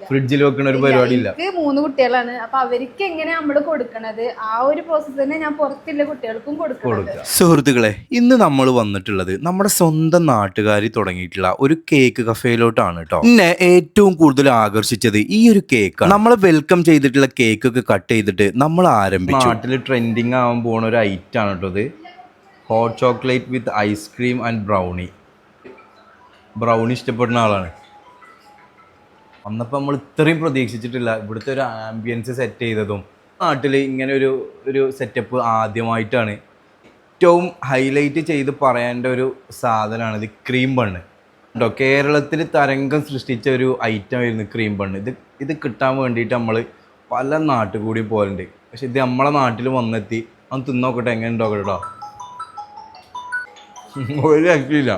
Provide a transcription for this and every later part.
ഫ്രിഡ്ജിൽ വെക്കുന്ന ഒരു പരിപാടി ഇല്ല. എനിക്ക് 3 കുട്ടികളാണ്. അപ്പൊ അവർക്ക് എങ്ങനെ നമ്മൾ കൊടുക്കണത് ആ ഒരു പ്രോസസ് തന്നെ ഞാൻ പുറത്തുള്ള കുട്ടികൾക്കും കൊടുക്കണം. സുഹൃത്തുക്കളെ, ഇന്ന് നമ്മൾ വന്നിട്ടുള്ളത് നമ്മുടെ സ്വന്തം നാട്ടുകാരി തുടങ്ങിയിട്ടുള്ള ഒരു കേക്ക് കഫേയിലോട്ടാണ് കേട്ടോ. എന്നെ ഏറ്റവും കൂടുതൽ ആകർഷിച്ചത് ഈ ഒരു കേക്കാണ്. നമ്മളെ വെൽക്കം ചെയ്തിട്ടുള്ള കേക്കൊക്കെ കട്ട് ചെയ്തിട്ട് നമ്മൾ ആരംഭിച്ചു. നാട്ടിൽ ട്രെൻഡിങ് ആവാൻ പോണ ഒരു ഐറ്റം ആണ് കേട്ടോ ഇത്. Hot chocolate with ice cream and brownie ഇഷ്ടപ്പെടുന്ന ആളാണ്. അന്നപ്പോൾ നമ്മൾ ഇത്രയും പ്രതീക്ഷിച്ചിട്ടില്ല. ഇവിടുത്തെ ഒരു ആംബിയൻസ് സെറ്റ് ചെയ്തതും നാട്ടിൽ ഇങ്ങനെ ഒരു സെറ്റപ്പ് ആദ്യമായിട്ടാണ്. ഏറ്റവും ഹൈലൈറ്റ് ചെയ്ത് പറയേണ്ട ഒരു സാധനമാണ് ഇത്, ക്രീം ബണ്ണ് കേട്ടോ. കേരളത്തിൽ തരംഗം സൃഷ്ടിച്ച ഒരു ഐറ്റം ആയിരുന്നു ക്രീം ബണ്ണ്. ഇത് കിട്ടാൻ വേണ്ടിയിട്ട് നമ്മൾ പല നാട്ടിൽ കൂടി പോലുണ്ട്. പക്ഷെ ഇത് നമ്മളെ നാട്ടിൽ വന്നെത്തി. അന്ന് തിന്നോക്കട്ടെ, എങ്ങനെ ഉണ്ടോക്കട്ടെ കേട്ടോ. ഒരു രക്ഷയില്ല.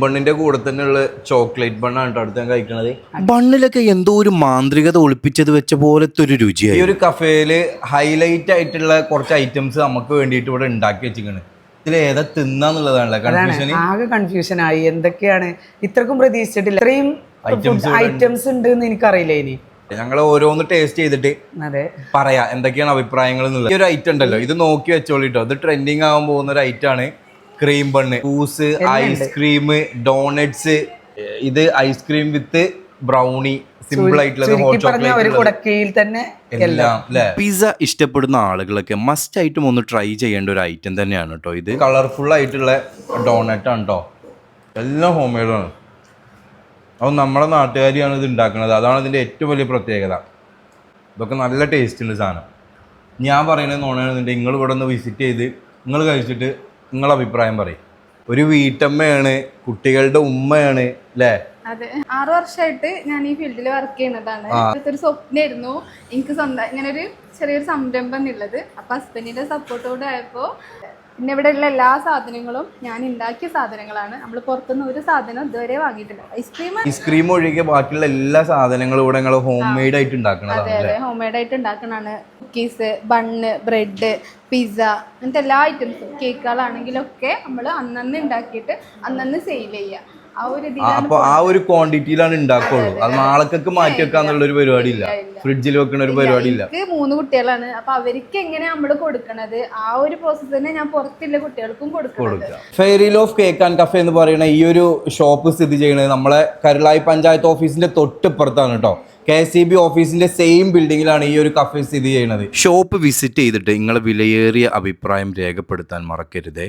ബണ്ണിന്റെ കൂടെ തന്നെയുള്ള ചോക്ലേറ്റ് ബണ്ണാണ് കേട്ടോ അടുത്ത് ഞാൻ കഴിക്കണത്. ബണ്ണിലൊക്കെ എന്തോ ഒരു മാന്ത്രികത ഒളിപ്പിച്ചത് വെച്ച പോലത്തെ ഒരു രുചിയായി. ഈ ഒരു കഫേയില് ഹൈലൈറ്റ് ആയിട്ടുള്ള കുറച്ച് ഐറ്റംസ് നമുക്ക് വേണ്ടിയിട്ട് ഇവിടെ ഉണ്ടാക്കി വെച്ചിരിക്കണ്. ഇതിൽ ഏതാ തിന്നാന്നുള്ളതാണല്ലേ കൺഫ്യൂഷൻ. ആകെ കൺഫ്യൂഷൻ ആയി. എന്തൊക്കെയാണ് ഇത്രക്കും പ്രതീക്ഷിച്ചിട്ടില്ല. ഇത്രയും ഐറ്റംസ് ഉണ്ട് എന്ന് എനിക്കറിയില്ല. ഇനി ഞങ്ങൾ ഓരോന്ന് ടേസ്റ്റ് ചെയ്തിട്ട് പറയാ എന്തൊക്കെയാണ് അഭിപ്രായങ്ങൾ എന്നുള്ളത്. ഈ ഒരു ഐറ്റം ഉണ്ടല്ലോ, ഇത് നോക്കി വെച്ചോളിട്ടോ. ഇത് ട്രെൻഡിങ് ആവാൻ പോകുന്ന ഒരു ഐറ്റം ആണ് cream bun. Juice, ice cream, doughnuts. ഇത് ഐസ്ക്രീം വിത്ത് ബ്രൗണി, സിമ്പിൾ ആയിട്ടുള്ളത്. ഹോട്ട് ചോക്ലേറ്റ് എല്ലാം. പിസ്സ ഇഷ്ടപ്പെടുന്ന ആളുകളൊക്കെ മസ്റ്റ് ആയിട്ടും ഒന്ന് ട്രൈ ചെയ്യേണ്ട ഒരു ഐറ്റം തന്നെയാണ് കേട്ടോ ഇത്. കളർഫുൾ ആയിട്ടുള്ള ഡോണറ്റ് ആണ് കേട്ടോ. എല്ലാം ഹോം മെയ്ഡാണ്. അപ്പോൾ നമ്മളെ നാട്ടുകാരിയാണ് ഇത് ഉണ്ടാക്കുന്നത്. അതാണ് ഇതിൻ്റെ ഏറ്റവും വലിയ പ്രത്യേകത. ഇതൊക്കെ നല്ല ടേസ്റ്റ് ഉണ്ട് സാധനം. ഞാൻ പറയുന്നത് നോണെന്നുണ്ടെങ്കിൽ നിങ്ങൾ ഇവിടെ ഒന്ന് വിസിറ്റ് ചെയ്ത് നിങ്ങൾ കഴിച്ചിട്ട് നിങ്ങളുടെ അഭിപ്രായം പറയും. ഒരു വീട്ടമ്മയാണ്, കുട്ടികളുടെ ഉമ്മയാണ് അല്ലേ? അതെ, 6 വർഷമായിട്ട് ഞാൻ ഈ ഫീൽഡിൽ വർക്ക് ചെയ്യുന്നതാണ്. ഒരു സ്വപ്നമായിരുന്നു എനിക്ക് സ്വന്തം ഇങ്ങനെ ഒരു ചെറിയൊരു സംരംഭം എന്നുള്ളത്. അപ്പൊ ഹസ്ബൻഡിന്റെ സപ്പോർട്ടോടെ ആയപ്പോൾ പിന്നെ ഇവിടെയുള്ള എല്ലാ സാധനങ്ങളും ഞാൻ ഉണ്ടാക്കിയ സാധനങ്ങളാണ്. നമ്മൾ പുറത്തുനിന്ന് ഒരു സാധനം ഇതുവരെ വാങ്ങിയിട്ടില്ല. ഐസ്ക്രീം ഒഴികെ ബാക്കിയുള്ള എല്ലാ സാധനങ്ങളും ഇവിടെ നിങ്ങൾ ഹോം മെയ്ഡ് ആയിട്ട് ഉണ്ടാക്കണതാണ്. അതെ, ഹോം മെയ്ഡ് ആയിട്ട് ഉണ്ടാക്കണതാണ്. കുക്കീസ്, ബണ്ണ്, ബ്രെഡ്, പിസ്സ, അങ്ങനത്തെ എല്ലാ ഐറ്റംസും കേക്കുകളാണെങ്കിലൊക്കെ നമ്മൾ അന്നന്ന് ഉണ്ടാക്കിയിട്ട് അന്നന്ന് സെയിൽ ചെയ്യുക. അപ്പൊ ആ ഒരു ക്വാണ്ടിറ്റിയിലാണ് ഉണ്ടാക്കുള്ളൂ. അത് നാളേക്കൊക്കെ മാറ്റി വെക്കാന്നുള്ള ഒരു പരിപാടി ഇല്ല. ഫ്രിഡ്ജിൽ വെക്കുന്ന ഒരു പരിപാടി ഇല്ല. എനിക്ക് 3 കുട്ടികളാണ്. അപ്പൊ അവർക്ക് എങ്ങനെ നമ്മൾ കൊടുക്കണത് ആ ഒരു പ്രോസസ് തന്നെ ഞാൻ പുറത്തുള്ള കുട്ടികൾക്കും കൊടുക്കുക. Fairy loaf cake and cafe എന്ന് പറയുന്ന ഈ ഒരു ഷോപ്പ് സ്ഥിതി ചെയ്യുന്നത് നമ്മളെ കരുളായി പഞ്ചായത്ത് ഓഫീസിന്റെ തൊട്ടിപ്പുറത്താണ് കേട്ടോ. KCB ഓഫീസിന്റെ സെയിം ബിൽഡിങ്ങിലാണ് ഈ ഒരു കഫേ സ്ഥിതി ചെയ്യുന്നത്. ഷോപ്പ് വിസിറ്റ് ചെയ്തിട്ട് നിങ്ങളെ വിലയേറിയ അഭിപ്രായം രേഖപ്പെടുത്താൻ മറക്കരുതേ.